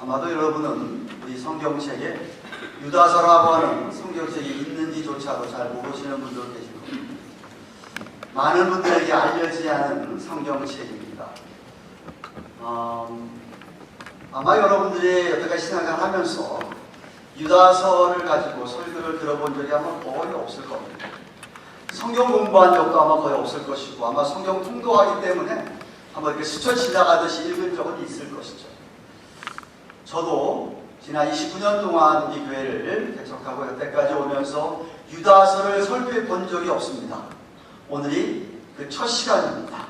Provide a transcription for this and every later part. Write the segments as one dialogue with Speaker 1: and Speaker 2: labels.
Speaker 1: 아마도 여러분은 우리 성경책에 유다서라고 하는 성경책이 있는지조차도 잘 모르시는 분도 계실 겁니다. 많은 분들에게 알려지지 않은 성경책입니다. 아마 여러분들이 여태까지 신앙을 하면서 유다서를 가지고 설교를 들어본 적이 아마 거의 없을 겁니다. 성경 공부한 적도 아마 거의 없을 것이고, 아마 성경 통독하기 때문에 아마 이렇게 스쳐 지나가듯이 읽은 적은 있을 것이죠. 저도 지난 29년 동안 우리 교회를 개척하고 여태까지 오면서 유다서를 설교해 본 적이 없습니다. 오늘이 그 첫 시간입니다.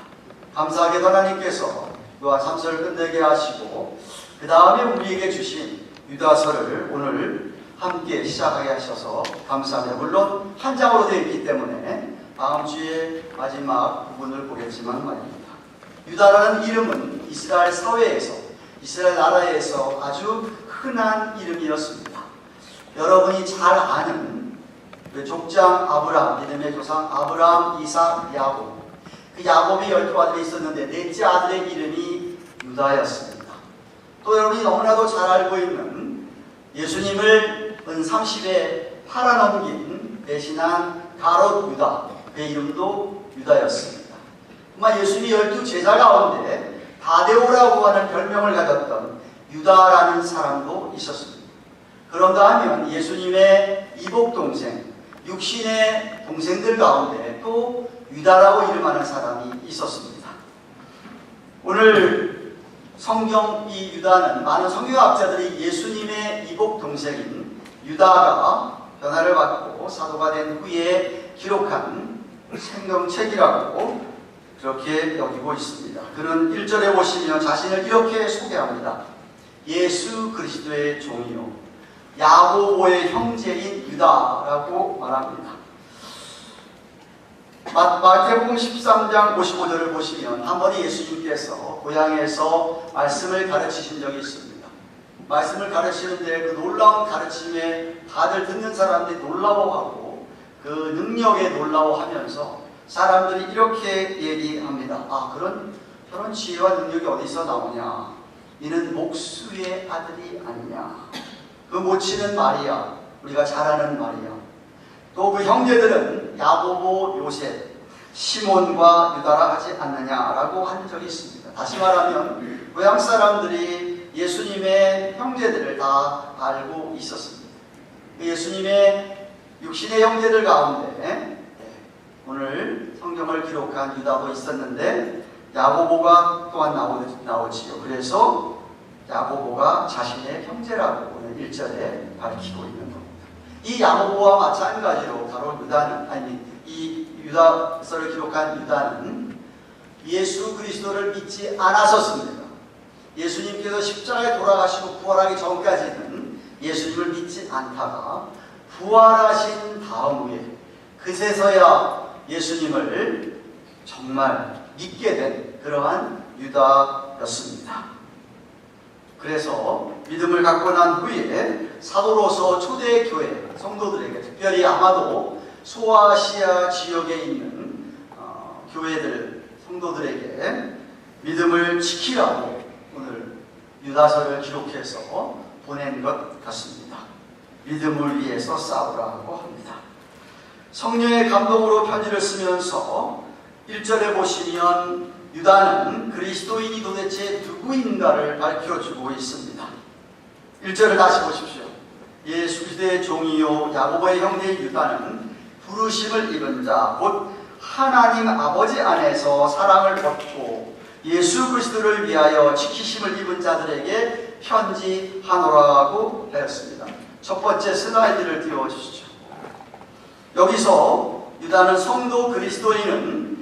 Speaker 1: 감사하게도 하나님께서 요한 3서를 끝내게 하시고 그 다음에 우리에게 주신 유다서를 오늘 함께 시작하게 하셔서 감사합니다. 물론 한 장으로 되어 있기 때문에 다음 주에 마지막 부분을 보겠지만 말입니다. 유다라는 이름은 이스라엘 사회에서, 이스라엘 나라에서 아주 흔한 이름이었습니다. 여러분이 잘 아는 그 족장 아브람, 믿음의 조상 아브람, 이삭, 야곱. 그 야곱이 12아들이 있었는데 넷째 아들의 이름이 유다였습니다. 또 여러분이 너무나도 잘 알고 있는 예수님을 은 30에 팔아넘긴 배신한 가롯 유다, 그의 이름도 유다였습니다. 아마 예수님이 12제자 가운데 다데오라고 하는 별명을 가졌던 유다라는 사람도 있었습니다. 그런가 하면 예수님의 이복동생, 육신의 동생들 가운데 또 유다라고 이름하는 사람이 있었습니다. 오늘 성경 이 유다는 많은 성경학자들이 예수님의 이복동생인 유다가 변화를 받고 사도가 된 후에 기록한 성경책이라고 그렇게 여기고 있습니다. 그는 1절에 보시면 자신을 이렇게 소개합니다. 예수 그리스도의 종이요 야고보의 형제인 유다라고 말합니다. 마태복음 13장 55절을 보시면 한 번에 예수님께서 고향에서 말씀을 가르치신 적이 있습니다. 말씀을 가르치는데 그 놀라운 가르침에 다들 듣는 사람들이 놀라워하고 그 능력에 놀라워하면서 사람들이 이렇게 얘기합니다. 그런 지혜와 능력이 어디서 나오냐? 이는 목수의 아들이 아니냐? 그 모치는 마리아, 우리가 잘 아는 마리아. 또 그 형제들은 야고보, 요셉, 시몬과 유다라 하지 않느냐라고 한 적이 있습니다. 다시 말하면 고향 사람들이 예수님의 형제들을 다 알고 있었습니다. 예수님의 육신의 형제들 가운데 오늘 성경을 기록한 유다도 있었는데 야고보가 또한 나오지요. 그래서 야고보가 자신의 형제라고 오늘 1절에 밝히고 있는 겁니다. 이 야고보와 마찬가지로 바로 유다는, 이 유다서를 기록한 유다는 예수 그리스도를 믿지 않았었습니다. 예수님께서 십자가에 돌아가시고 부활하기 전까지는 예수님을 믿지 않다가 부활하신 다음 후에 그제서야 예수님을 정말 믿게 된 그러한 유다였습니다. 그래서 믿음을 갖고 난 후에 사도로서 초대교회 성도들에게, 특별히 아마도 소아시아 지역에 있는 교회들 성도들에게 믿음을 지키라고 오늘 유다서를 기록해서 보낸 것 같습니다. 믿음을 위해서 싸우라고 합니다. 성령의 감동으로 편지를 쓰면서 1절에 보시면 유다는 그리스도인이 도대체 누구인가를 밝혀주고 있습니다. 1절을 다시 보십시오. 예수 그리스도의 종이요 야고보의 형제인 유다는 부르심을 입은 자, 곧 하나님 아버지 안에서 사랑을 얻고 예수 그리스도를 위하여 지키심을 입은 자들에게 편지하노라고 하였습니다. 첫 번째 슬라이드를 띄워주시죠. 여기서 유다는 성도 그리스도인은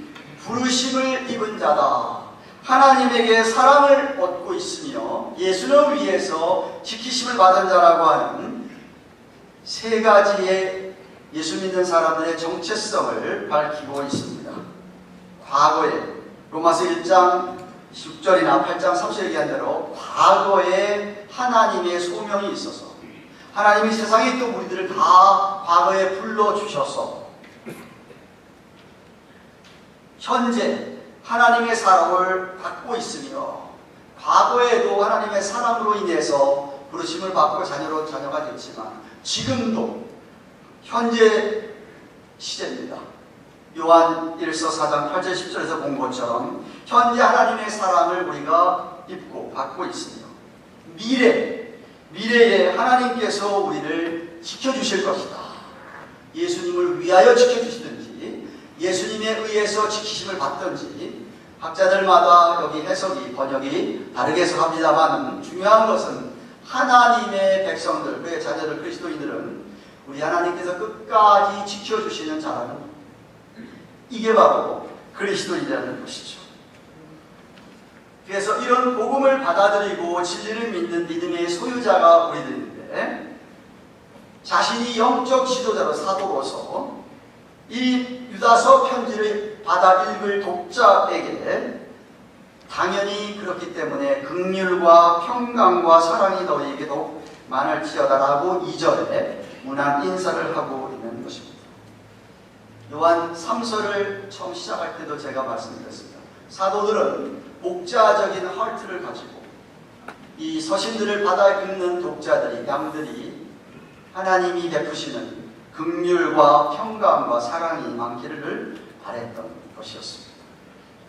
Speaker 1: 부르심을 입은 자다. 하나님에게 사랑을 얻고 있으며 예수를 위해서 지키심을 받은 자라고 하는 세 가지의 예수 믿는 사람들의 정체성을 밝히고 있습니다. 과거에 로마서 1장 6절이나 8장 3절 얘기한 대로 과거에 하나님의 소명이 있어서 하나님이 세상에 있던 우리들을 다 과거에 불러주셔서 현재 하나님의 사랑을 받고 있으며 과거에도 하나님의 사랑으로 인해서 부르심을 받고 자녀가 됐지만 지금도 현재 시대입니다. 요한 1서 4장 8절 10절에서 본 것처럼 현재 하나님의 사랑을 우리가 입고 받고 있으며 미래에 하나님께서 우리를 지켜주실 것이다. 예수님을 위하여 지켜주시든지 예수님에 의해서 지키심을 받든지 학자들마다 여기 해석이 번역이 다르게 해석합니다만 중요한 것은 하나님의 백성들, 그의 자녀들, 그리스도인들은 우리 하나님께서 끝까지 지켜주시는 자라는 것. 이게 바로 그리스도인이라는 것이죠. 그래서 이런 복음을 받아들이고 진리를 믿는 믿음의 소유자가 우리들인데 자신이 영적 지도자로 사도로서 이 유다서 편지를 받아 읽을 독자에게 당연히 그렇기 때문에 긍휼과 평강과 사랑이 너희에게도 많을지어다라고 2절에 문안 인사를 하고 있는 것입니다. 요한 3서를 처음 시작할 때도 제가 말씀드렸습니다. 사도들은 목자적인 헐트를 가지고 이 서신들을 받아 읽는 독자들이, 양들이 하나님이 베푸시는 긍휼과 평강과 사랑이 많기를 바랬던 것이었습니다.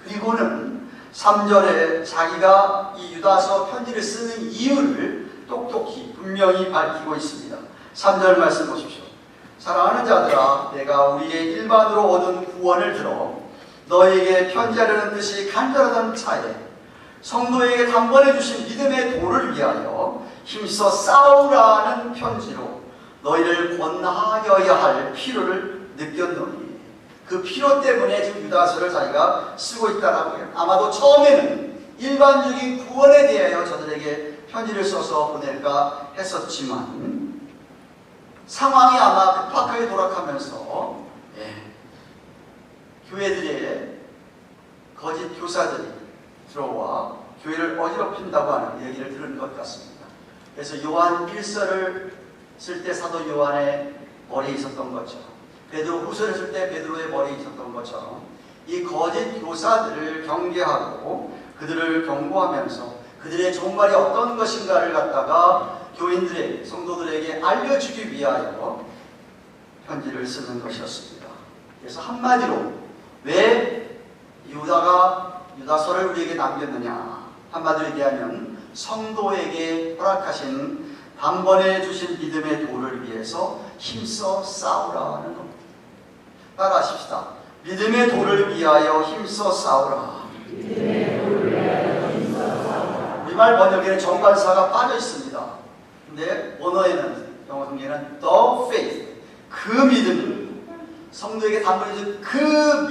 Speaker 1: 그리고는 3절에 자기가 이 유다서 편지를 쓰는 이유를 똑똑히 분명히 밝히고 있습니다. 3절 말씀 보십시오. 사랑하는 자들아, 내가 우리의 일반으로 얻은 구원을 들어 너에게 편지하려는 뜻이 간절하던 차에 성도에게 당번해 주신 믿음의 도를 위하여 힘써 싸우라는 편지로 너희를 권하여야 할 필요를 느꼈노니 그 필요 때문에 지금 유다서를 자기가 쓰고 있다라고 해요. 아마도 처음에는 일반적인 구원에 대하여 저들에게 편지를 써서 보낼까 했었지만 상황이 아마 급박하게 돌아가면서 교회들의 거짓 교사들이 들어와 교회를 어지럽힌다고 하는 얘기를 들은 것 같습니다. 그래서 요한 1서를 쓸 때 사도 요한의 머리에 있었던 것처럼 베드로 후서를 쓸 때 베드로의 머리에 있었던 것처럼 이 거짓 교사들을 경계하고 그들을 경고하면서 그들의 종말이 어떤 것인가를 갖다가 교인들에게, 성도들에게 알려주기 위하여 편지를 쓰는 것이었습니다. 그래서 한마디로 왜 유다가 유다서를 우리에게 남겼느냐, 한마디로 얘기하면 성도에게 허락하신 단번에 주신 믿음의 도를 위해서 힘써 싸우라는 겁니다. 따라하십시다. 믿음의 도를 위하여 힘써 싸우라. 우리말 번역에는 정관사가 빠져 있습니다. 근데 원어에는, 영어 성경에는 the faith, 그 믿음을, 성도에게 단번에 준 그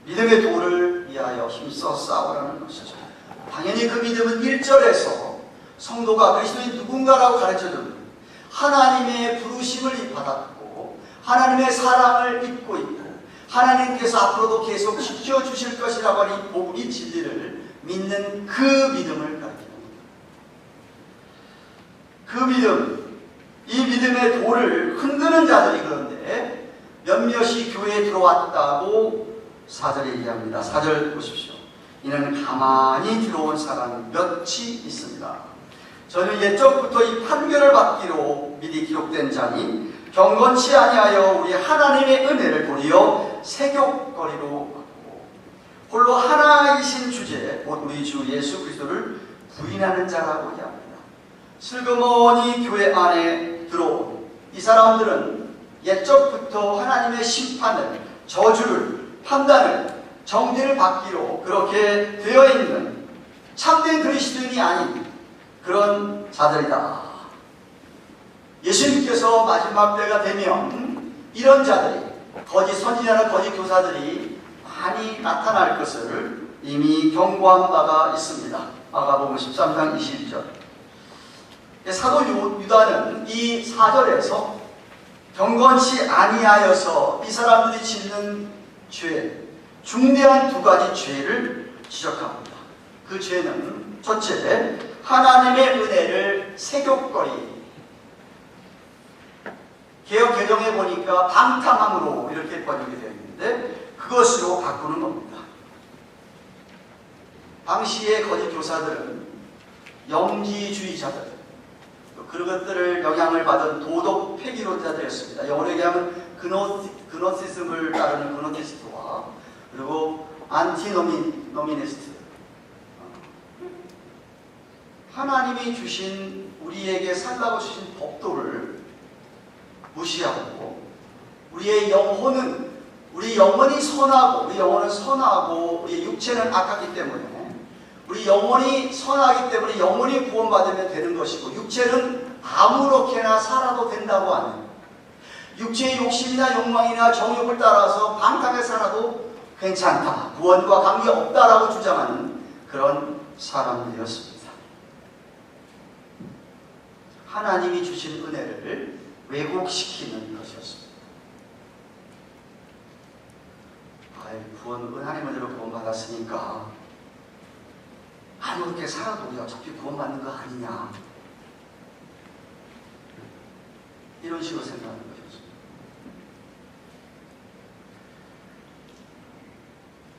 Speaker 1: 믿음의 도를 위하여 힘써 싸우라는 것이죠. 당연히 그 믿음은 1절에서 성도가 그리스도인 누군가라고 가르쳐줍니다. 하나님의 부르심을 받았고 하나님의 사랑을 입고 있고 하나님께서 앞으로도 계속 지켜주실 것이라고 하는 이 복음, 이 진리를 믿는 그 믿음을 가르칩니다. 그 믿음, 이 믿음의 도를 흔드는 자들이 그런데 몇몇이 교회에 들어왔다고 4절에 얘기합니다. 4절 보십시오. 이는 가만히 들어온 사람이 몇이 있습니다. 저는 옛적부터 이 판결을 받기로 미리 기록된 자니 경건치 아니하여 우리 하나님의 은혜를 도리어 세욕거리로 받고 홀로 하나이신 주제 곧 우리 주 예수 그리스도를 부인하는 자라고 얘기합니다. 슬그머니 교회 안에 들어온 이 사람들은 옛적부터 하나님의 심판을, 저주를, 판단을, 정죄를 받기로 그렇게 되어 있는 참된 그리스도인이 아닌 그런 자들이다. 예수님께서 마지막 때가 되면 이런 자들이, 거짓 선지자나 거짓 교사들이 많이 나타날 것을 이미 경고한 바가 있습니다. 마가복음 13장 22절. 사도 유다는 이 4절에서 경건치 아니하여서 이 사람들이 짓는 죄, 중대한 두 가지 죄를 지적합니다. 그 죄는 첫째, 하나님의 은혜를 세욕거리, 개역 개정에 보니까 방탕함으로 이렇게 번역이 되어 있는데 그것으로 바꾸는 겁니다. 당시의 거짓 교사들은 영지주의자들, 그런 것들을 영향을 받은 도덕 폐기론자들이었습니다. 영어로 얘기하면 그노시즘을 따르는 그노티스트와 그리고 안티노미니스트, 하나님이 주신 우리에게 살라고 주신 법도를 무시하고 우리 영혼이 선하고 우리 영혼은 선하고 우리 육체는 악하기 때문에 우리 영혼이 선하기 때문에 영혼이 구원받으면 되는 것이고 육체는 아무렇게나 살아도 된다고 하는, 육체의 욕심이나 욕망이나 정욕을 따라서 방탕하게 살아도 괜찮다, 구원과 관계없다라고 주장하는 그런 사람들이었습니다. 하나님이 주신 은혜를 왜곡시키는 것이었습니다. 하나님 은혜로 구원받았으니까 그렇게 살아도 우리 어차피 구원받는 거 아니냐, 이런 식으로 생각하는 것이었습니다.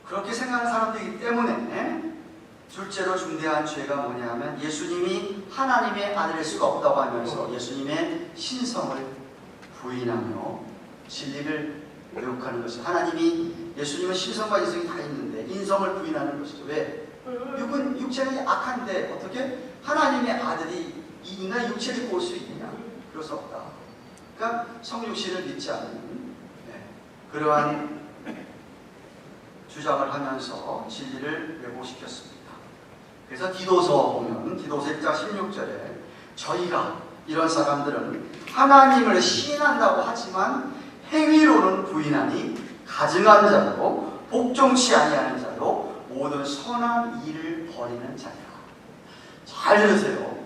Speaker 1: 그렇게 생각하는 사람들이기 때문에 둘째로 중대한 죄가 뭐냐면 예수님이 하나님의 아들일 수가 없다고 하면서 예수님의 신성을 부인하며 진리를 왜곡하는 것이죠. 예수님은 신성과 인성이 다 있는데 인성을 부인하는 것이죠. 왜? 육체는 악한데 어떻게 하나님의 아들이 이 인간 육체를 볼 수 있느냐? 그럴 수 없다. 그러니까 성육신을 믿지 않는 그러한 주장을 하면서 진리를 왜곡시켰습니다. 그래서 디도서 보면 디도서 1장 16절에 저희가 이런 사람들은 하나님을 시인한다고 하지만 행위로는 부인하니 가증한 자로 복종치 아니하는 자로 모든 선한 일을 버리는 자야. 잘 들으세요.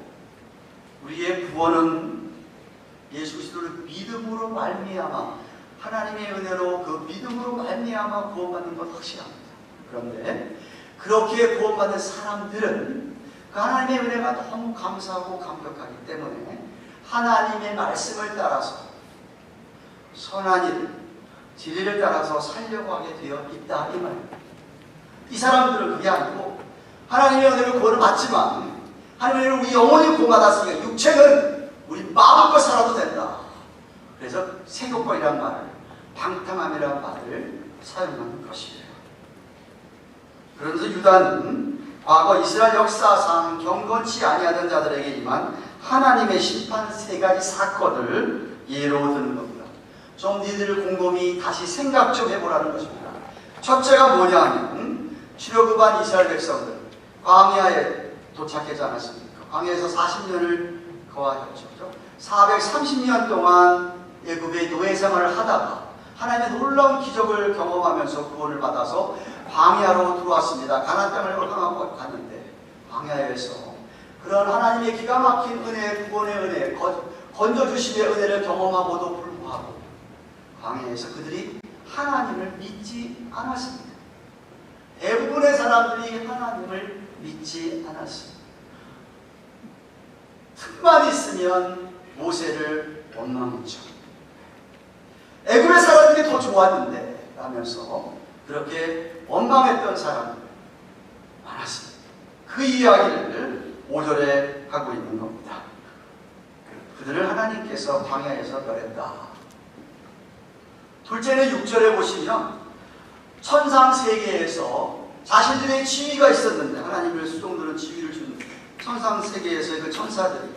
Speaker 1: 우리의 구원은 예수 그리스도를 믿음으로 말미암아 하나님의 은혜로 그 믿음으로 말미암아 구원받는 것 확실합니다. 그런데 그렇게 구원받은 사람들은 그 하나님의 은혜가 너무 감사하고 감격하기 때문에 하나님의 말씀을 따라서 선한 일, 진리를 따라서 살려고 하게 되어 있다 이 말입니다. 이 사람들은 그게 아니고 하나님의 은혜로 구원을 받지만 하나님의 은혜로 우리 영혼이 구원받았으니까 육체는 우리 마음껏 살아도 된다. 그래서 세교권이란 말을, 방탕함이란 말을 사용하는 것이에요. 그러면서 유다는 과거 이스라엘 역사상 경건치 아니하던 자들에게 임한 하나님의 심판 세 가지 사건을 예로 드는 겁니다. 좀 니들 곰곰이 다시 생각 좀 해보라는 것입니다. 첫째가 뭐냐면 출애굽한 이스라엘 백성들 광야에 도착하지 않았습니까? 광야에서 40년을 거하였죠. 430년 동안 애굽의 노예 생활을 하다가 하나님의 놀라운 기적을 경험하면서 구원을 받아서 광야로 들어왔습니다. 가나안 땅을 향하고 갔는데 광야에서 그런 하나님의 기가 막힌 은혜, 구원의 은혜, 건져주심의 은혜를 경험하고도 불구하고 광야에서 그들이 하나님을 믿지 않았습니다. 대부분의 사람들이 하나님을 믿지 않았습니다. 틈만 있으면 모세를 원망했죠. 애굽의 사람들이 더 좋았는데 라면서 그렇게 원망했던 사람들 많았습니다. 그 이야기를 5절에 하고 있는 겁니다. 그들을 하나님께서 광야에서 멸했다. 둘째는 6절에 보시면 천상 세계에서 자신들의 지위가 있었는데 하나님을 수종드는 지위를 준 천상 세계에서의 그 천사들이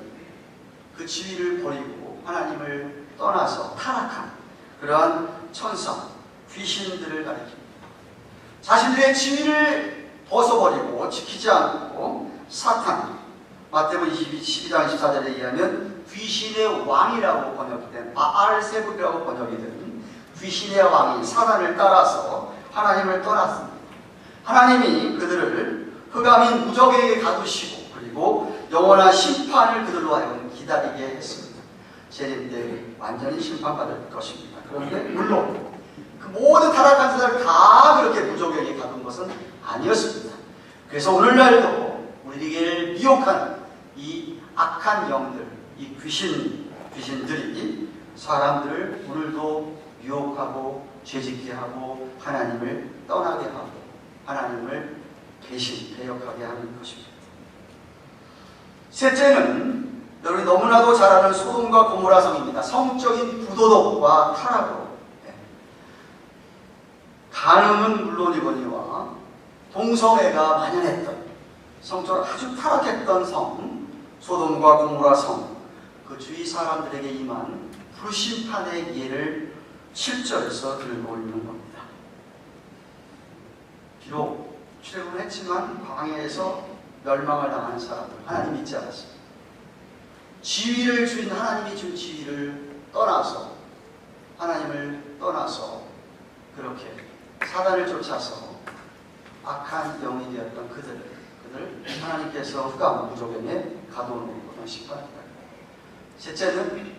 Speaker 1: 그 지위를 버리고 하나님을 떠나서 타락한 그러한 천사, 귀신들을 가리킵니다. 자신들의 지위를 벗어버리고 지키지 않고 사탄, 마태복음 12장 24절에 의하면 귀신의 왕이라고 번역된 바알세불이라고 번역이 된 귀신의 왕인 사단을 따라서 하나님을 떠났습니다. 하나님이 그들을 흑암인 무적에게 가두시고 그리고 영원한 심판을 그들로 하여금 기다리게 했습니다. 재림 때 완전히 심판받을 것입니다. 그런데 물론 그 모든 타락한 자들 다 그렇게 무적에게 가둔 것은 아니었습니다. 그래서 오늘날도 우리에게 미혹하는 이 악한 영들, 이 귀신들이 사람들을 오늘도 유혹하고 죄짓게 하고 하나님을 떠나게 하고 하나님을 대신 배역하게 하는 것입니다. 셋째는 여러분이 너무나도 잘 아는 소돔과 고모라 성입니다. 성적인 부도덕과 타락으로 간음은 물론이거니와 동성애가 만연했던, 성적으로 아주 타락했던 성 소돔과 고모라 성, 그 주위 사람들에게 임한 불심판의 예를 7절에서 들고 있는 겁니다. 비록 출애굽을 했지만 광야에서 멸망을 당한 사람들, 하나님 믿지 않았습니다. 지위를 주인 하나님이 준 지위를 떠나서, 하나님을 떠나서 그렇게 사단을 쫓아서 악한 영이 되었던 그들을 하나님께서 흑암 무조건에 가둬놓고는 심판합니다. 셋째는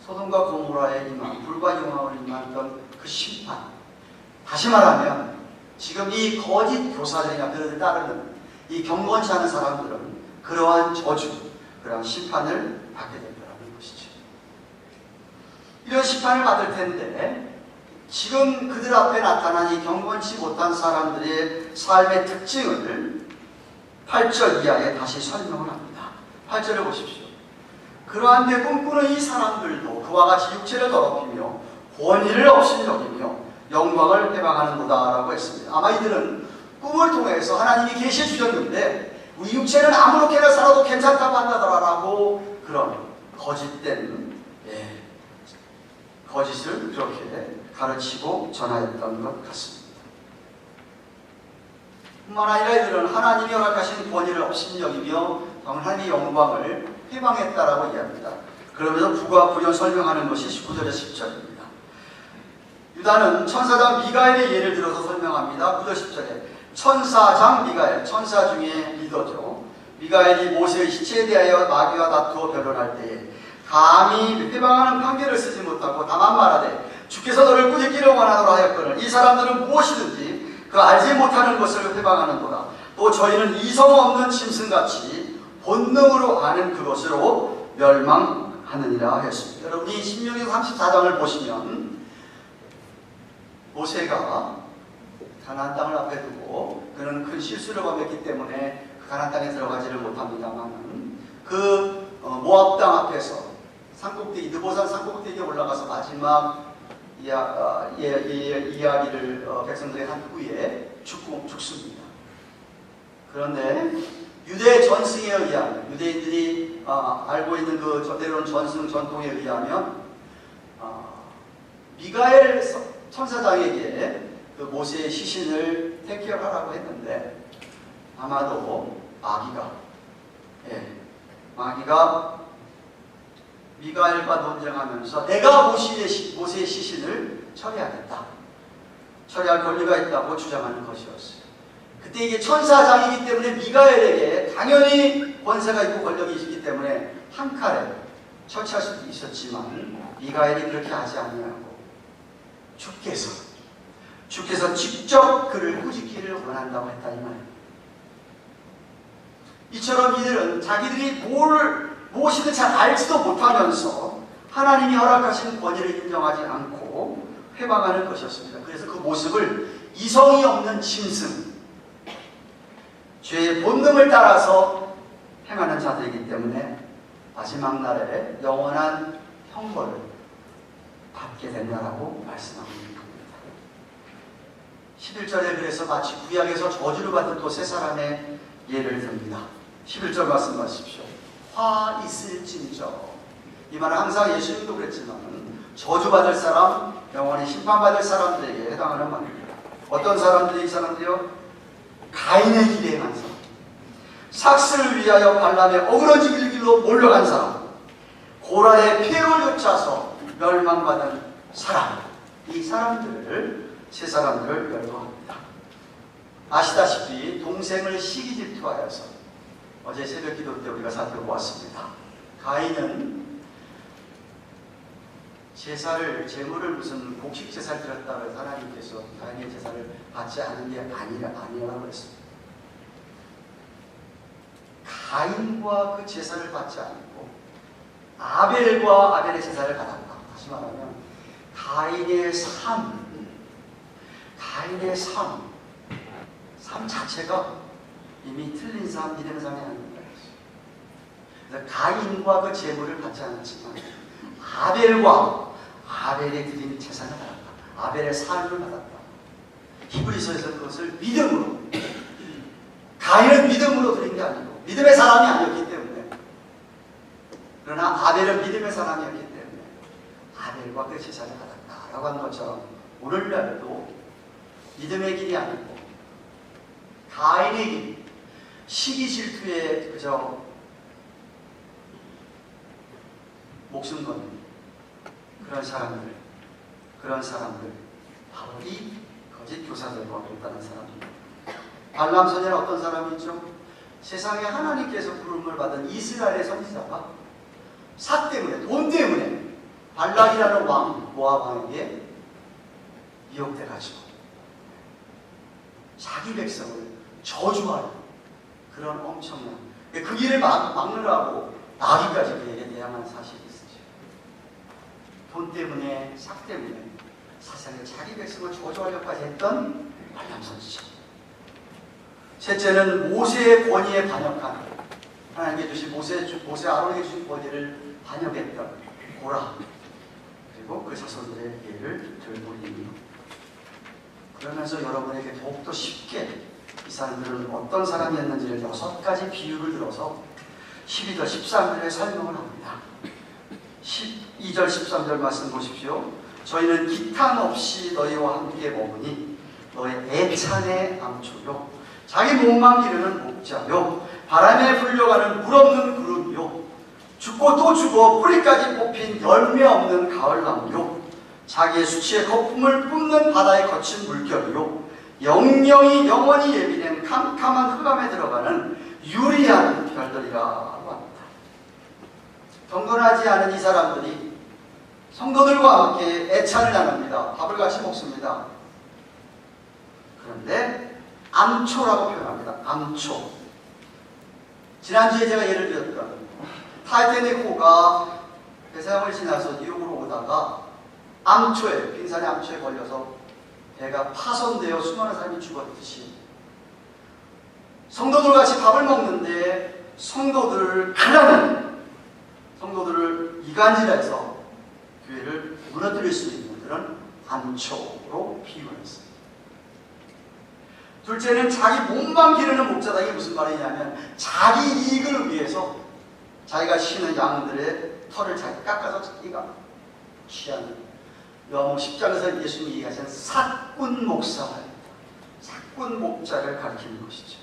Speaker 1: 소돔과 고모라에 임한 불과 영광을 임했던 그 심판. 다시 말하면 지금 이 거짓 교사들이나 그들을 따르는 이 경건치 않은 사람들은 그러한 저주, 그러한 심판을 받게 된다는 것이죠. 이런 심판을 받을 텐데 지금 그들 앞에 나타난 이 경건치 못한 사람들의 삶의 특징을 8절 이하에 다시 설명을 합니다. 8절을 보십시오. 그러한데 꿈꾸는 이 사람들도 그와 같이 육체를 더럽히며 권위를 없이 여기며 영광을 해방하는도다 라고 했습니다. 아마 이들은 꿈을 통해서 하나님이 계시해 주셨는데 우리 육체는 아무렇게나 살아도 괜찮다고 한다더라라고 그런 거짓된 거짓을 그렇게 가르치고 전하였던 것 같습니다. 뿐만 아니라 이들은 하나님이 허락하신 권위를 업신여기며 하나님의 영광을 해방했다라고 이야기합니다. 그러면서 부가 부연 설명하는 것이 19절에 10절입니다. 유다는 천사장 미가엘의 예를 들어서 설명합니다. 9절 10절에 천사장 미가엘, 천사 중에 리더죠. 미가엘이 모세의 시체에 대하여 마귀와 다투어 변론할 때에 감히 해방하는 판결을 쓰지 못하고 다만 말하되 주께서 너를 꾸짖기를 원하노라 하였거늘 이 사람들은 무엇이든지 그 알지 못하는 것을 해방하는도다. 또 저희는 이성 없는 짐승같이 본능으로 아는 그것으로 멸망하느니라 했습니다. 여러분이 신명기 34장을 보시면 모세가 가나안 땅을 앞에 두고 그는 큰 실수를 범했기 때문에 가나안 땅에 들어가지를 못합니다만 그 모압 땅 앞에서 산꼭대기, 느보산 산꼭대기에 올라가서 마지막 이야기를 백성들이 한 후에 죽습니다. 그런데 유대 전승에 의하면, 유대인들이 알고 있는 그 내려온 전승 전통에 의하면 미가엘 천사장에게 그 모세의 시신을 택결하라고 했는데 아마도 마귀가 미가엘과 논쟁하면서 내가 모세의 시신을 처리하겠다, 처리할 권리가 있다고 주장하는 것이었어요. 그때 이게 천사장이기 때문에 미가엘에게 당연히 권세가 있고 권력이 있기 때문에 한 칼에 처치할 수도 있었지만 미가엘이 그렇게 하지 아니하고 주께서 직접 그를 꾸짖기를 원한다고 했다 이 말입니다. 이처럼 이들은 자기들이 무엇이든 잘 알지도 못하면서 하나님이 허락하신 권위를 인정하지 않고 회방하는 것이었습니다. 그래서 그 모습을 이성이 없는 짐승, 죄의 본능을 따라서 행하는 자들이기 때문에 마지막 날에 영원한 형벌을 받게 된다라고 말씀합니다. 11절에 그래서 마치 구약에서 저주를 받은 또 세 사람의 예를 듭니다. 11절 말씀하십시오. 화 있을진저. 이 말은 항상 예수님도 그랬지만 저주받을 사람, 영원히 심판받을 사람들에게 해당하는 말입니다. 어떤 사람들이 이 사람들이요? 가인의 길에 행한 사람, 삭스를 위하여 발람의 어그러지길 길로 몰려간 사람, 고라의 폐를 쫓아서 멸망받은 사람, 이 사람들을 세 사람들을 멸망합니다. 아시다시피 동생을 시기 질투하여서 어제 새벽 기도 때 우리가 살펴보았습니다. 가인은 제물을 무슨 곡식 제사를 드렸다고 해서 하나님께서 가인의 제사를 받지 않은 게 아니라고 했습니다. 가인과 그 제사를 받지 않고 아벨과 아벨의 제사를 받았다. 다시 말하면 가인의 삶 자체가 이미 틀린 삶, 믿음의 삶이 아닙니다. 그래서 가인과 그 제물을 받지 않았지만 아벨이 드린 재산을 받았다. 아벨의 삶을 받았다. 히브리서에서 그것을 믿음으로, 가인은 믿음으로 드린 게 아니고 믿음의 사람이 아니었기 때문에, 그러나 아벨은 믿음의 사람이었기 때문에 아벨과 그 재산을 받았다라고 하는 것처럼 오늘날도 믿음의 길이 아니고 가인의 길, 시기 질투에 그저 목숨 거는 그런 사람들 바로 이 거짓 교사들과 있다는 사람입니다. 발람 선지자는 어떤 사람이죠? 세상에 하나님께서 부름을 받은 이스라엘의 선지자가 삭 때문에, 돈 때문에 발락이라는 왕, 모압 왕에게 미혹돼가지고 자기 백성을 저주하는 그런 엄청난, 그 길을 막느라고 나귀까지 그에게 대항한 사실이 있으죠. 돈 때문에, 삭 때문에 사상에 자기 백성을 저주하려고까지 했던 발람 선지자. 셋째는 모세의 권위에 반역한, 하나님께 주신 모세 아론에게 주신 권위를 반역했던 고라, 그리고 그 자손들의 예를 들고 있는 것. 그러면서 여러분에게 더욱더 쉽게 이 사람들은 어떤 사람이었는지를 6가지 비유를 들어서 12절, 13절에 설명을 합니다. 12절, 13절 말씀 보십시오. 저희는 기탄 없이 너희와 함께 머무니 너의 애찬의 암초요, 자기 몸만 기르는 목자요, 바람에 불려가는 물 없는 구름이요, 죽고 또 죽어 뿌리까지 뽑힌 열매 없는 가을나무요, 자기의 수치의 거품을 뿜는 바다의 거친 물결이요, 영원히 예비된 캄캄한 흑암에 들어가는 유리한 별들이라 합니다. 경건하지 않은 이 사람들이 성도들과 함께 애찬을 나눕니다. 밥을 같이 먹습니다. 그런데 암초라고 표현합니다. 암초. 지난주에 제가 예를 들었던 타이타닉호가 배상을 지나서 뉴욕으로 오다가 암초에, 빙산의 암초에 걸려서 배가 파손되어 수많은 사람이 죽었듯이 성도들 같이 밥을 먹는데 성도들을 이간질해서 교회를 무너뜨릴 수 있는 그런 암초로 비유했습니다. 둘째는 자기 몸만 기르는 목자다. 이게 무슨 말이냐면 자기 이익을 위해서 자기가 쉬는 양들의 털을 자기 깎아서 자기가 취하는, 요한복음 10장에서 예수님이 얘기하신 사꾼 목사입니다. 사꾼 목자를 가리키는 것이죠.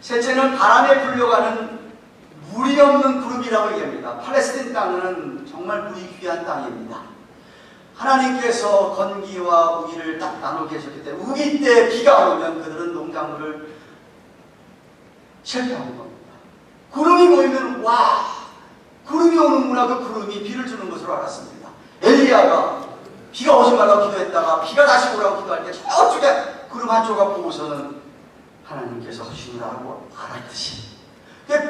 Speaker 1: 셋째는 바람에 불려가는 물이 없는 구름이라고 얘기합니다. 팔레스틴 땅은 정말 물이 귀한 땅입니다. 하나님께서 건기와 우기를 딱 나누게 하셨기 때문에 우기 때 비가 오면 그들은 농작물을 실패하는 겁니다. 구름이 보이면 와, 구름이 오는구나. 그 구름이 비를 주는 것으로 알았습니다. 엘리야가 비가 오지 말라고 기도했다가 비가 다시 오라고 기도할 때 저쪽에 구름 한 조각 보고서는 하나님께서 하시느라고 알았듯이,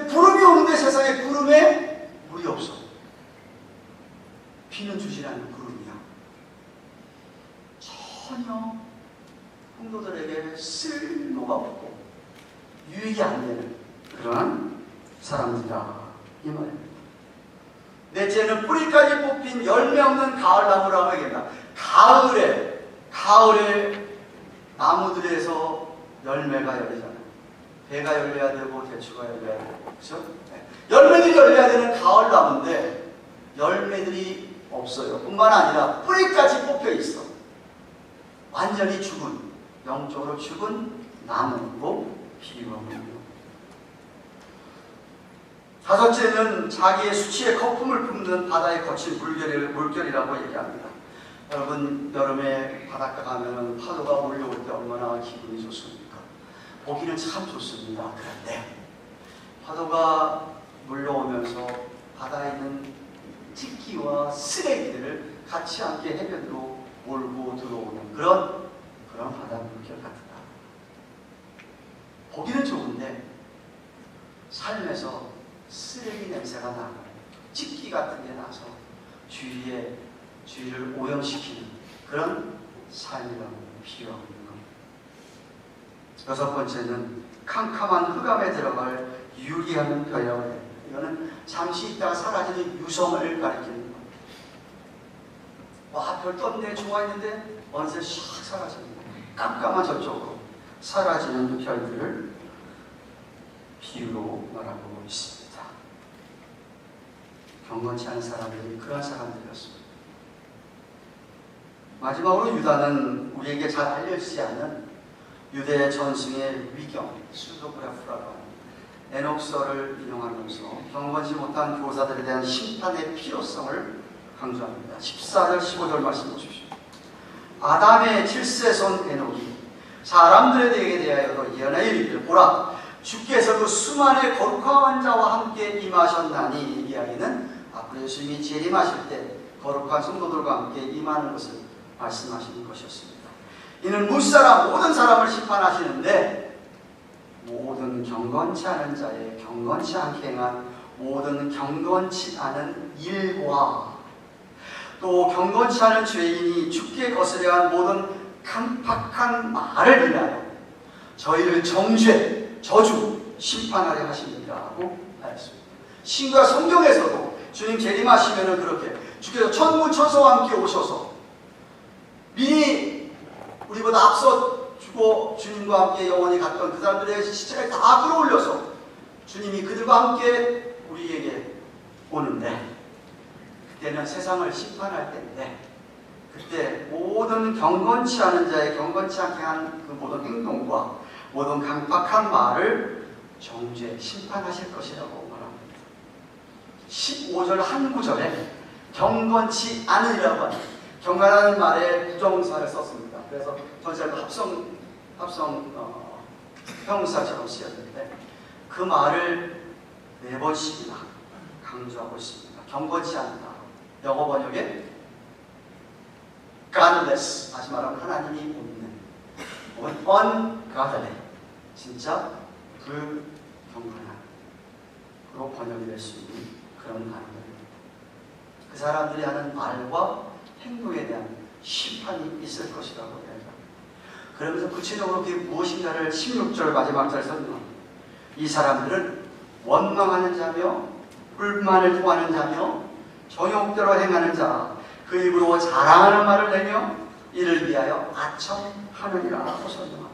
Speaker 1: 구름이 오는데 세상에 구름에 물이 없어. 비는 주지 않는 구름이야. 전혀 성도들에게 쓸모가 없고 유익이 안 되는 그러한 사람들이다, 이 말입니다. 넷째는 뿌리까지 뽑힌 열매 없는 가을나무라고 얘기합니다. 가을에 나무들에서 열매가 열리잖아요. 배가 열려야 되고 대추가 열려야 되고, 그렇죠? 네. 열매들이 열려야 되는 가을나무인데 열매들이 없어요. 뿐만 아니라 뿌리까지 뽑혀 있어. 완전히 죽은, 영적으로 죽은 나무로 비유하고 있는. 다섯째는 자기의 수치에 거품을 뿜는 바다의 거친 물결이라고 얘기합니다. 여러분, 여름에 바닷가 가면 파도가 몰려올 때 얼마나 기분이 좋습니까? 보기는 참 좋습니다. 그런데 파도가 물려오면서 바다에 있는 찌끼와 쓰레기들을 같이 함께 해변으로 몰고 들어오는 그런 바다 물결 같다. 보기는 좋은데 삶에서 쓰레기 냄새가 나고 찌끼 같은 게 나서 주위를 오염시키는 그런 삶이라고 비유하고 있는 겁니다. 여섯 번째는 캄캄한 흑암에 들어갈 유리하는 별이라고 해요. 이거는 잠시 있다가 사라지는 유성을 가리키는 겁니다. 와, 별 떴네, 좋아했는데 어느새 샥 사라집니다. 깜깜한 저쪽으로 사라지는 별들을 비유로 말하고 있습니다. 경건치 않은 사람들이 그런 사람들이었습니다. 마지막으로 유다는 우리에게 잘 알려지지 않는 유대 전승의 위경, 수도그라프라고 하는 에녹서를 인용하면서 경건치 못한 교사들에 대한 심판의 필요성을 강조합니다. 14절 15절 말씀 보십시오. 아담의 7세손 에녹이 사람들에 대하여도 예언하여 이르기를 보라, 주께서 그 수많은 거룩한 자와 함께 임하셨나니. 이 이야기는 앞으로 예수님이 재림하실 때 거룩한 성도들과 함께 임하는 것을 말씀하시는 것이었습니다. 이는 무사람 모든 사람을 심판하시는데 모든 경건치 않은 자의 경건치 않게 행한 모든 경건치 않은 일과 또 경건치 않은 죄인이 주께 거스려한 모든 강팍한 말을 인하여 저희를 정죄, 저주, 심판하려 하시느니라고 하였습니다. 신과 성경에서도 주님 재림하시면은 그렇게 주께서 천군천사와 함께 오셔서 미리 우리보다 앞서 죽어 주님과 함께 영원히 갔던 그 사람들의 시체를 다 끌어올려서 주님이 그들과 함께 우리에게 오는데, 그때는 세상을 심판할 때인데 그때 모든 경건치 않은 자의 경건치 않게 한 그 모든 행동과 모든 강팍한 말을 정죄, 심판하실 것이라고 말합니다. 15절 한 구절에 경건치 않으리라고 하는 경건하는 말에 부정사를 썼습니다. 그래서 전체도 합성 형사처럼 쓰였는데 그 말을 4번씩이나 강조하고 있습니다. 경건치 않다. 영어 번역에 godless, 다시 말하면 하나님이 없는, 혹은 ungodly, 진짜 불경건한 그로 번역이 될 수 있는 그런 단어입니다. 그 사람들이 하는 말과 행동에 대한 심판이 있을 것이라고 이야기합니다. 그러면서 구체적으로 그게 무엇인가를 16절 마지막 절 설명합니다. 이 사람들은 원망하는 자며 불만을 토하는 자며 정욕대로 행하는 자, 그 입으로 자랑하는 말을 내며 이를 위하여 아첨하느니라고 설명합니다.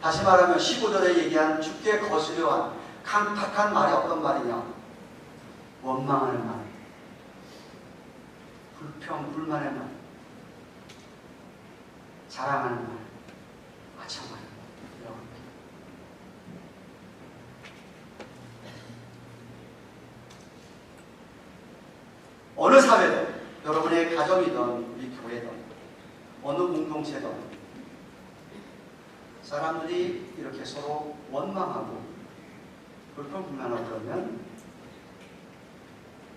Speaker 1: 다시 말하면 15절에 얘기한 주께 거스려한 강팍한 말이 어떤 말이냐? 원망하는 말, 불만의 말, 자랑하는 말, 아첨하는 말. 어느 사회든, 여러분의 가정이든 우리 교회든 어느 공동체든 사람들이 이렇게 서로 원망하고 불평불만하고 그러면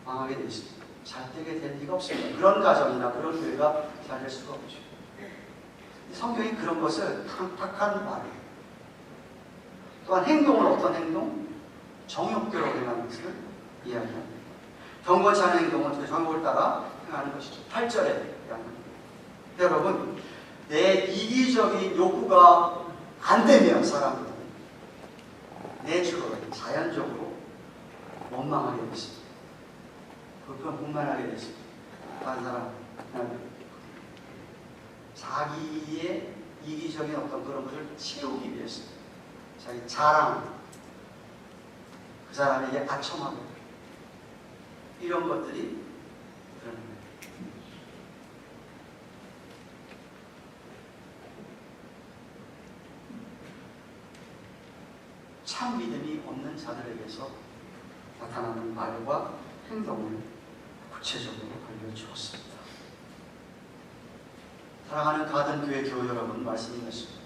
Speaker 1: 망하게 돼 있습니다. 잘 되게 될 리가 없습니다. 그런 가정이나 그런 교회가 잘 될 수가 없죠. 성경이 그런 것을 강팍한 말, 또한 행동은 어떤 행동? 정욕대로 행하는 것을 이야기합니다. 경건치 않은 행동은 정욕을 따라 행하는 것이죠. 8절에 여러분, 내 이기적인 욕구가 안 되면 사람들은 내추럴하게, 자연적으로 원망하게 됐습니다. 불만하게 됐습니다. 다른 사람, 자기의 이기적인 어떤 그런 것을 채우기 위해서 자기 자랑, 그 사람에게 아첨하고 이런 것들이 그런 거예요. 참 믿음이 없는 자들에게서 나타나는 말과 행동을 구체적으로 알려주었습니다. 사랑하는 가든교회 교회 여러분, 말씀드렸습니다.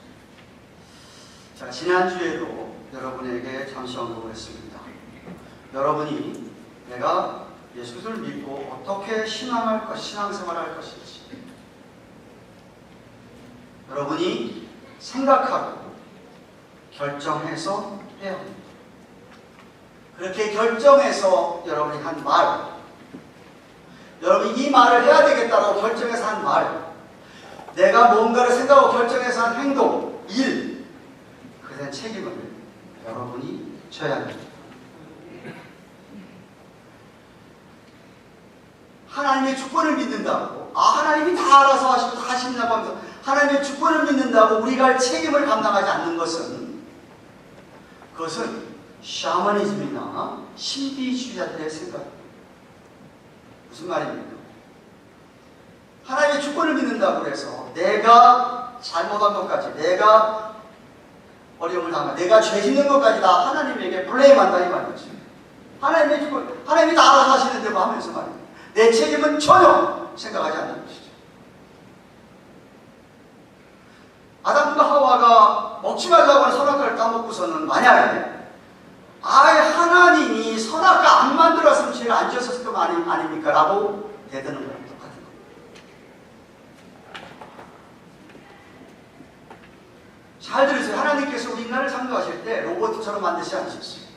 Speaker 1: 자, 지난주에도 여러분에게 잠시 언급을 했습니다. 여러분이 내가 예수를 믿고 어떻게 신앙생활할 것인지 여러분이 생각하고 결정해서 해야 합니다. 그렇게 결정해서 여러분이 한 말, 여러분이 이 말을 해야 되겠다고 결정해서 한 말, 내가 뭔가를 생각하고 결정해서 한 행동, 일, 그에 대한 책임을 여러분이 져야 합니다. 하나님의 주권을 믿는다고, 하나님이 다 알아서 하시고 다 하신다고 하면서 하나님의 주권을 믿는다고 우리가 할 책임을 감당하지 않는 것은, 그것은 샤머니즘이나 신비주의자들의 생각입니다. 무슨 말입니까? 하나님의 주권을 믿는다고 해서 내가 잘못한 것까지, 내가 어려움을 당한, 내가 죄 짓는 것까지 다 하나님에게 블레임한다 이 말이지. 하나님의 주권, 하나님이 다 알아서 하시는 대로 하면서 말입니다. 내 책임은 전혀 생각하지 않는 것이죠. 아담과 하와가 먹지 말라고 하는 선악과를 따먹고서는 만약에 하나님이 선악과 안 만들었으면 죄가 안 지었을 거 아닙니까? 라고 대드는 거랑 똑같은 거예요. 잘 들으세요. 하나님께서 우리 인간을 창조하실 때 로봇처럼 만드시지 않으셨어요.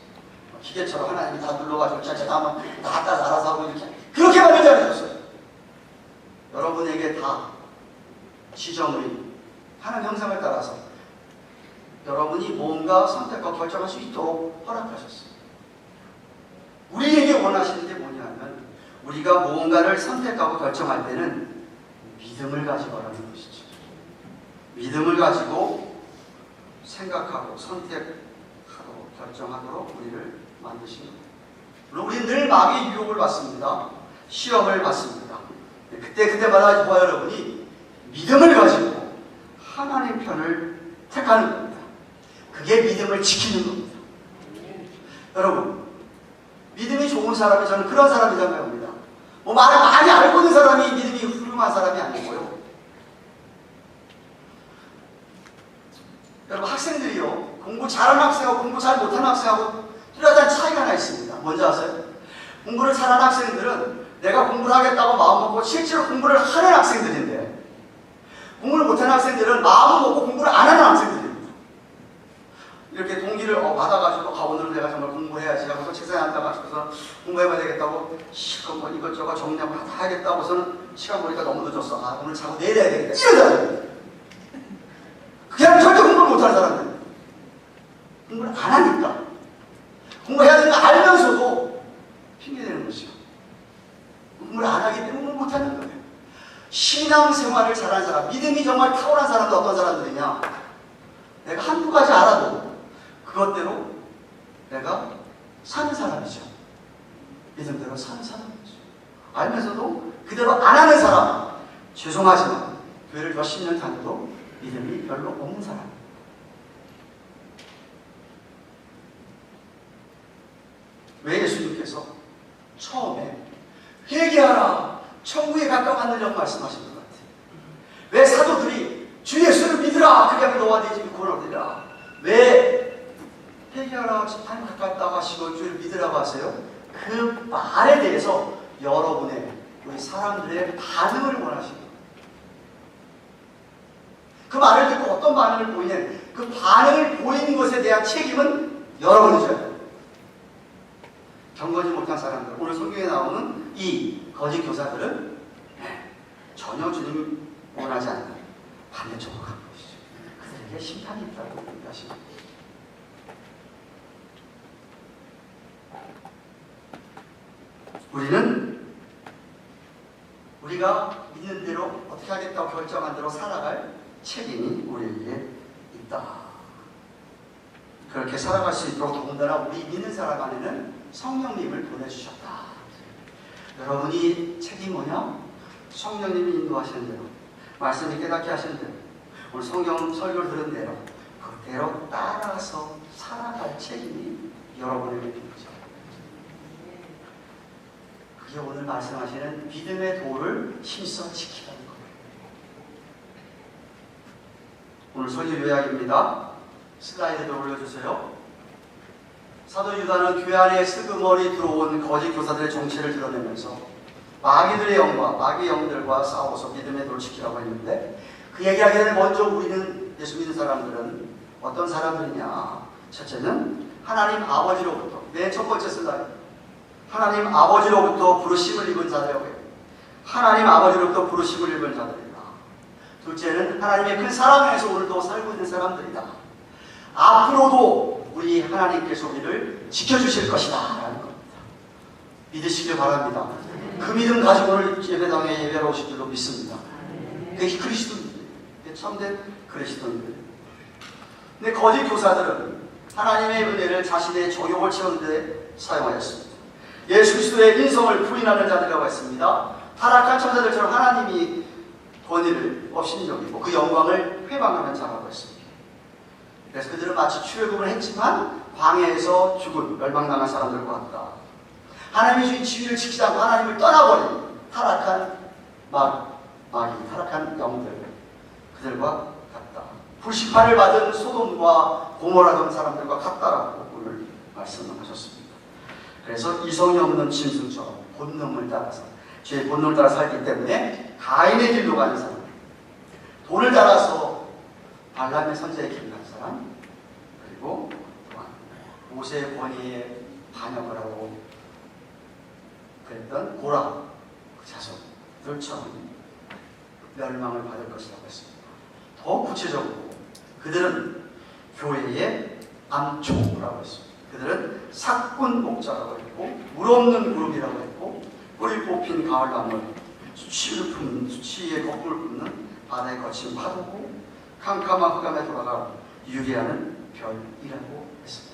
Speaker 1: 기계처럼 하나님이 다 눌러가지고 자체다 하면 다 알아서 하고 이렇게 그렇게 만들지 않으셨어요. 여러분에게 다 지정의 하나님 형상을 따라서 여러분이 뭔가 선택과 결정할 수 있도록 허락하셨어요. 우리에게 원하시는 게 뭐냐면 우리가 무언가를 선택하고 결정할 때는 믿음을 가지고 하라는 것이죠. 믿음을 가지고 생각하고 선택하고 결정하도록 우리를 만드신 겁니다. 물론 우리는 늘 마귀의 유혹을 받습니다. 시험을 받습니다. 그때마다 저와 여러분이 믿음을 가지고 하나님 편을 택하는 겁니다. 그게 믿음을 지키는 겁니다. 여러분, 믿음이 좋은 사람이 저는 그런 사람이라고 생각합니다. 뭐 말을 많이 알고 있는 사람이 믿음이 훌륭한 사람이 아니고요. 여러분, 학생들이요, 공부 잘하는 학생하고 공부 잘 못하는 학생하고 뚜렷한 차이가 하나 있습니다. 뭔지 아세요? 공부를 잘하는 학생들은 내가 공부를 하겠다고 마음먹고 실제로 공부를 하는 학생들인데, 공부를 못하는 학생들은 마음을 먹고 공부를 안 하는 학생들입니다. 이렇게 동기를 받아가지고 오늘은 내가 정말 공부해야지 하고서 책상에 앉아가지고서 공부해봐야 되겠다고 실컷 뭐 이것저것 정리하고 다 하겠다고서는 시간 보니까 너무 늦었어. 오늘 자고 내일 해야 되겠다. 이런 사람들. 그냥 절대 공부를 못하는 사람들. 공부를 안 하니까. 공부해야 되는 거 알면서도 핑계대는 것이요. 공부를 안 하기 때문에 못하는 거예요. 신앙생활을 잘하는 사람, 믿음이 정말 탁월한 사람도 어떤 사람들이냐? 내가 한두 가지 알아도 그것대로 내가 사는 사람이죠. 믿음대로 사는 사람이죠. 알면서도 그대로 안 하는 사람, 죄송하지만 교회를 몇십 년 다녀도 믿음이 별로 없는 사람. 왜 예수님께서 처음에 회개하라, 천국에 가까워하느라고 말씀하신 것 같아요. 왜 사도들이 주 예수를 믿으라, 그리하면 너와 네 집이 구원을 얻으리라. 왜 회개하라, 하나님 가깝다 하시고 주를 믿으라고 하세요? 그 말에 대해서 여러분의, 우리 사람들의 반응을 원하시는 거예요. 그 말을 듣고 어떤 반응을 보이는, 그 반응을 보이는 것에 대한 책임은 여러분이셔야 돼요. 경건지 못한 사람들, 오늘 성경에 나오는 이 거짓 교사들은 전혀 주님이 원하지 않는 반대쪽으로 간 것이죠. 그들에게 심판이 있다고 얘기하십니다. 우리는 우리가 믿는 대로 어떻게 하겠다고 결정한 대로 살아갈 책임이 우리에게 있다. 그렇게 살아갈 수 있도록 더군다나 우리 믿는 사람 안에는 성령님을 보내주셨다. 여러분이 책임이 뭐냐? 성령님이 인도하시는 대로, 말씀이 깨닫게 하시는 대로, 오늘 성경 설교를 들은 대로 그대로 따라서 살아갈 책임이 여러분에게 있는 거죠. 그게 오늘 말씀하시는 믿음의 도를 힘써 지키라는 거예요. 오늘 설교 요약입니다. 슬라이드를 올려주세요. 사도 유다는 교회 안에 스그머리 들어온 거짓 교사들의 정체를 드러내면서 마귀들의 영과 마귀의 영들과 싸워서 믿음의 도를 지키라고 했는데, 그 얘기하기 전에 먼저 우리는, 예수 믿는 사람들은 어떤 사람들이냐? 첫째는 하나님 아버지로부터, 맨 첫 번째 슬라이드, 하나님 아버지로부터 부르심을 입은 자들이라고 해요. 하나님 아버지로부터 부르심을 입은 자들이다. 둘째는 하나님의 큰 사랑 안에서 오늘도 살고 있는 사람들이다. 앞으로도 우리 하나님께서 우리를 지켜주실 것이다 라는 겁니다. 믿으시길 바랍니다. 그 믿음 가지고 오늘 예배당에 예배로 오실 줄로 믿습니다. 그게 그리스도인들, 참된 그리스도인들. 근데 거짓 교사들은 하나님의 은혜를 자신의 정욕을 채우는 데 사용하였습니다. 예수 그리스도의 인성을 부인하는 자들이라고 했습니다. 타락한 천사들처럼 하나님이 권위를 업신여기고 그 영광을 회방하는 자라고 했습니다. 그래서 그들은 마치 출애굽을 했지만 광야에서 죽은 멸망당한 사람들과 같다. 하나님의 주인 지위를 지키지 않고 하나님을 떠나버린 타락한 마귀, 타락한 영들, 그들과 같다. 불시판을 받은 소돔과 고모라 던 사람들과 같다라고 오늘 말씀을 하셨습니다. 그래서 이성이 없는 짐승처럼 본능을 따라서, 죄의 본능을 따라 살기 때문에 가인의 길로 가는 사람, 돈을 따라서 발람의 선제의 길을 가는 사람, 그리고 또한 모세의 권위에 반역을 하고 그랬던 고라 그 자손들처럼 멸망을 받을 것이라고 했습니다. 더 구체적으로 그들은 교회의 암초라고 했습니다. 그들은 삭군 목자라고 했고 물 없는 구름이라고 했고 뿌리 뽑힌 가을나물, 수치의 거품을 뿜는 바다에 거친 파도고 캄캄한 흑암에 돌아가 유리하는 별이라고 했습니다.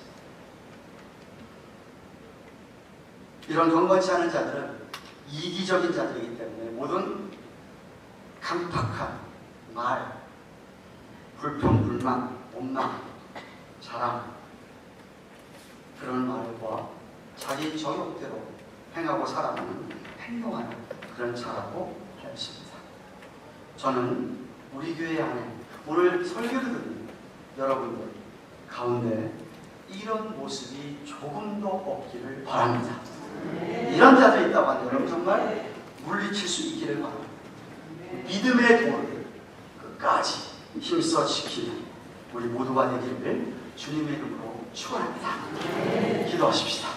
Speaker 1: 이런 경건치 않은 자들은 이기적인 자들이기 때문에 모든 강팍한 말, 불평, 불만, 원망, 자랑, 그런 말과 자기 정욕대로 행하고 살아가는, 행동하는 그런 자라고 하였습니다. 저는 우리 교회 안에 오늘 설교를 듣는 여러분들 가운데 이런 모습이 조금 더 없기를 바랍니다. 이런 자들이 있다고 하면 여러분 정말 물리칠 수 있기를 바랍니다. 믿음의 도를 끝까지 힘써 지키는 우리 모두가 되기를 주님의 이름으로 축원합니다. 기도하십시다.